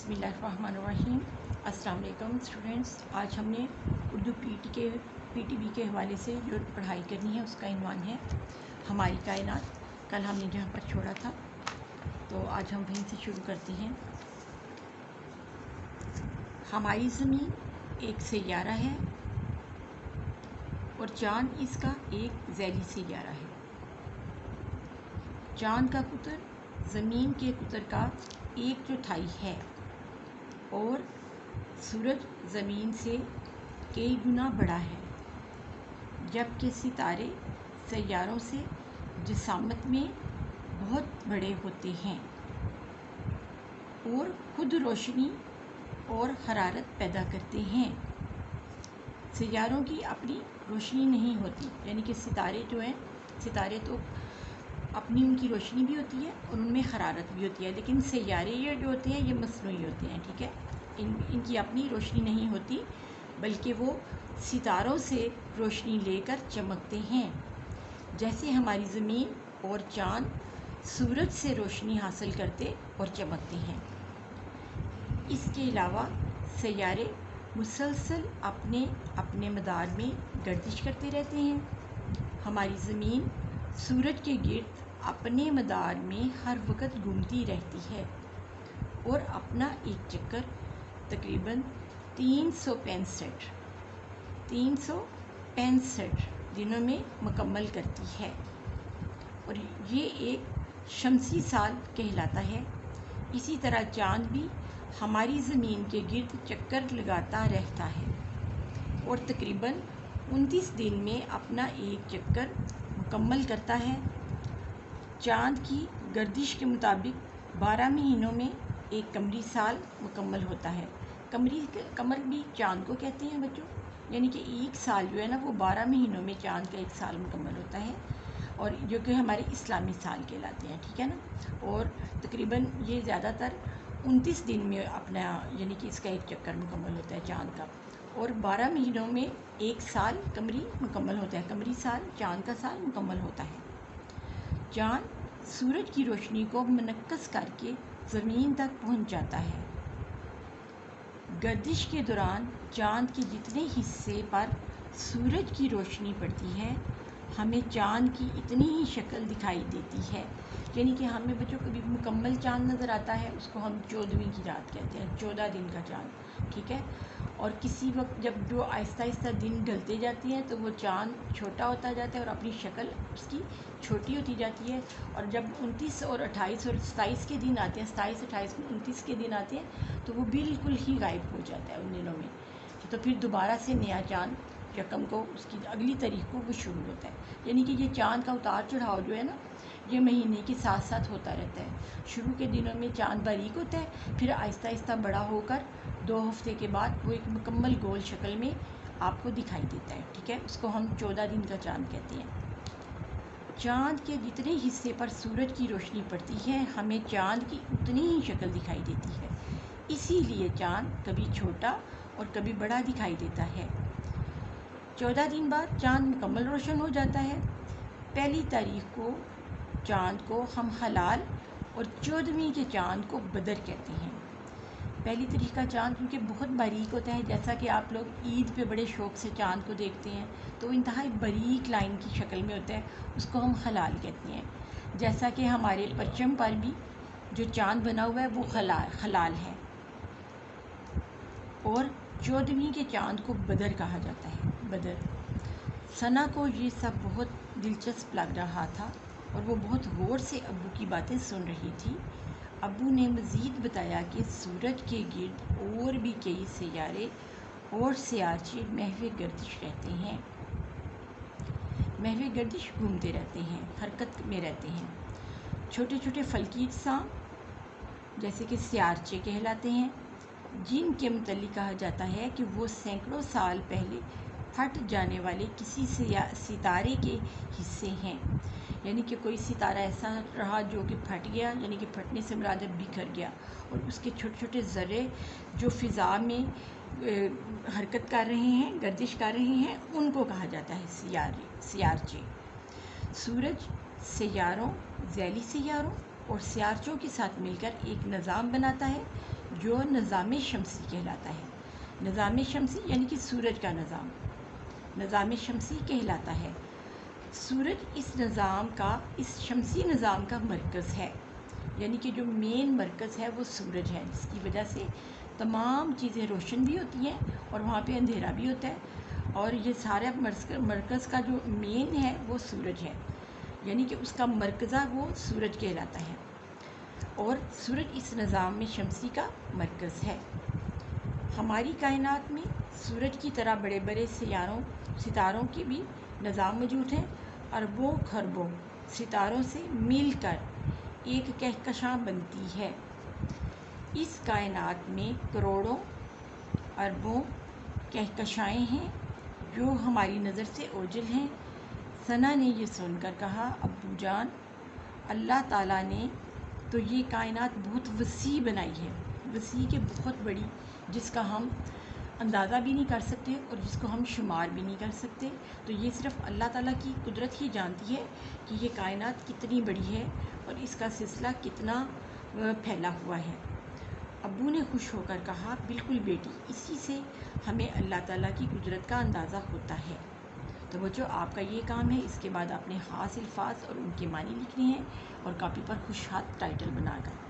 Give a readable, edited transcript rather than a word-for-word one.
बिस्मिल्लाहिर्रहमानिर्रहीम। अस्सलाम वालेकुम स्टूडेंट्स। आज हमने उर्दू पीटीबी के हवाले से जो पढ़ाई करनी है उसका इन्वान है हमारी कायनात। कल हमने जहाँ पर छोड़ा था तो आज हम वहीं से शुरू करते हैं। हमारी ज़मीन एक सैयारा है और चाँद इसका एक ज़ैली सैयारा है। चाँद का कुतर ज़मीन के कुतर का 1/4 है और सूरज ज़मीन से कई गुना बड़ा है, जबकि सितारे सैयारों से जिसामत में बहुत बड़े होते हैं और खुद रोशनी और हरारत पैदा करते हैं। सैयारों की अपनी रोशनी नहीं होती, यानी कि सितारे जो हैं, सितारे तो अपनी उनकी रोशनी भी होती है और उनमें हरारत भी होती है, लेकिन सैयारे ये जो होते हैं ये मसनूई होते हैं। ठीक है, इनकी अपनी रोशनी नहीं होती, बल्कि वो सितारों से रोशनी लेकर चमकते हैं, जैसे हमारी ज़मीन और चाँद सूरज से रोशनी हासिल करते और चमकते हैं। इसके अलावा सैयारे मुसलसल अपने अपने मदार में गर्दिश करते रहते हैं। हमारी ज़मीन सूरज के गिर्द अपने मदार में हर वक्त घूमती रहती है और अपना एक चक्कर तकरीबन 365 दिनों में मुकम्मल करती है और ये एक शमसी साल कहलाता है। इसी तरह चाँद भी हमारी ज़मीन के गिर्द चक्कर लगाता रहता है और तकरीबन 29 दिन में अपना एक चक्कर मुकम्मल करता है। चाँद की गर्दिश के मुताबिक 12 महीनों में एक कमरी साल मुकम्मल होता है। कमर भी चाँद को कहते हैं बच्चों, यानी कि एक साल जो है ना वो 12 महीनों में चाँद का एक साल मुकम्मल होता है, और जो कि हमारे इस्लामी साल कहलाते हैं। ठीक है ना, और तकरीबन ये ज़्यादातर 29 दिन में अपना यानी कि इसका एक चक्कर मुकम्मल होता है चाँद का, और 12 महीनों में एक साल कमरी मुकम्मल होता है। कमरी साल चाँद का साल मुकम्मल होता है। चाँद सूरज की रोशनी को मुनक्कस करके ज़मीन तक पहुँच जाता है। गर्दिश के दौरान चाँद के जितने हिस्से पर सूरज की रोशनी पड़ती है, हमें चाँद की इतनी ही शक्ल दिखाई देती है। यानी कि हमें बच्चों कभी मुकम्मल चाँद नज़र आता है, उसको हम 14वीं की रात कहते हैं, 14 दिन का चाँद। ठीक है, और किसी वक्त जब जो आहिस्ता आहिस्ता दिन ढलते जाते हैं तो वो चाँद छोटा होता जाता है और अपनी शक्ल उसकी छोटी होती जाती है, और जब 29 और 28 और 27 के दिन आते हैं, 27, 28, 29 के दिन आते हैं तो वो बिल्कुल ही गायब हो जाता है उन दिनों में। तो फिर दोबारा से नया चाँद यकम को उसकी अगली तारीख को वो शुरू होता है। यानी कि ये चाँद का उतार चढ़ाव जो है ना, ये महीने के साथ साथ होता रहता है। शुरू के दिनों में चाँद बारीक होता है, फिर आहिस्ता आहिस्ता बड़ा होकर 2 हफ्ते के बाद वो एक मुकम्मल गोल शक्ल में आपको दिखाई देता है। ठीक है, उसको हम 14 दिन का चाँद कहते हैं। चाँद के जितने हिस्से पर सूरज की रोशनी पड़ती है, हमें चाँद की उतनी ही शक्ल दिखाई देती है। इसीलिए चाँद कभी छोटा और कभी बड़ा दिखाई देता है। 14 दिन बाद चाँद मुकम्मल रोशन हो जाता है। पहली तारीख को चाँद को हम हलाल और 14वीं के चाँद को बदर कहते हैं। पहली तारीख का चाँद क्योंकि बहुत बारीक होता है, जैसा कि आप लोग ईद पे बड़े शौक़ से चाँद को देखते हैं, तो इंतहाई बारीक लाइन की शक्ल में होता है, उसको हम हलाल कहते हैं। जैसा कि हमारे परचम पर भी जो चाँद बना हुआ है वो हलाल है, और 14वीं के चाँद को बदर कहा जाता है। बदर सना को ये सब बहुत दिलचस्प लग रहा था और वो बहुत गौर से अब्बू की बातें सुन रही थी। अब्बू ने मज़ीद बताया कि सूरज के गिर्द और भी कई सैयारे और सियारचे महवे गर्दिश रहते हैं। महवे गर्दिश घूमते रहते हैं, हरकत में रहते हैं। छोटे छोटे फल्की अजसाम जैसे कि सियारचे कहलाते हैं, जिनके मुतल्लिक़ कहा जाता है कि वो सैकड़ों साल पहले फट जाने वाले किसी सितारे के हिस्से हैं। यानी कि कोई सितारा ऐसा रहा जो कि फट गया, यानी कि फटने से मुराद बिखर गया, और उसके छोटे छोटे ज़र्रे जो फ़िज़ा में हरकत कर रहे हैं, गर्दिश कर रहे हैं, उनको कहा जाता है सियारचे। सूरज सैयारों, ज़ैली सैयारों और सियारचों के साथ मिलकर एक निज़ाम बनाता है جو نظام شمسی کہلاتا ہے. نظام شمسی یعنی کہ سورج کا نظام نظام شمسی کہلاتا ہے. سورج اس شمسی نظام کا مرکز ہے، یعنی کہ جو مین مرکز ہے وہ سورج ہے، جس کی وجہ سے تمام چیزیں روشن بھی ہوتی ہیں اور وہاں پہ اندھیرا بھی ہوتا ہے. اور یہ سارا مرکز کا جو مین ہے وہ سورج ہے، یعنی کہ اس کا مرکزہ وہ سورج کہلاتا ہے، اور سورج اس نظام میں شمسی کا مرکز ہے. ہماری کائنات میں سورج کی طرح بڑے بڑے ستاروں کے بھی نظام موجود ہیں. اربوں خربوں ستاروں سے مل کر ایک کہکشاں بنتی ہے. اس کائنات میں کروڑوں اربوں کہکشائیں ہیں جو ہماری نظر سے اوجھل ہیں. ثنا نے یہ سن کر کہا، ابو جان، اللہ تعالیٰ نے تو یہ کائنات بہت وسیع بنائی ہے، وسیع کے بہت بڑی، جس کا ہم اندازہ بھی نہیں کر سکتے اور جس کو ہم شمار بھی نہیں کر سکتے. تو یہ صرف اللہ تعالیٰ کی قدرت ہی جانتی ہے کہ یہ کائنات کتنی بڑی ہے اور اس کا سلسلہ کتنا پھیلا ہوا ہے. ابو نے خوش ہو کر کہا، بالکل بیٹی، اسی سے ہمیں اللہ تعالیٰ کی قدرت کا اندازہ ہوتا ہے. تو وہ جو آپ کا یہ کام ہے، اس کے بعد آپ نے خاص الفاظ اور ان کے معنی لکھنے ہیں اور کاپی پر خوش ہاتھ ٹائٹل بنا کر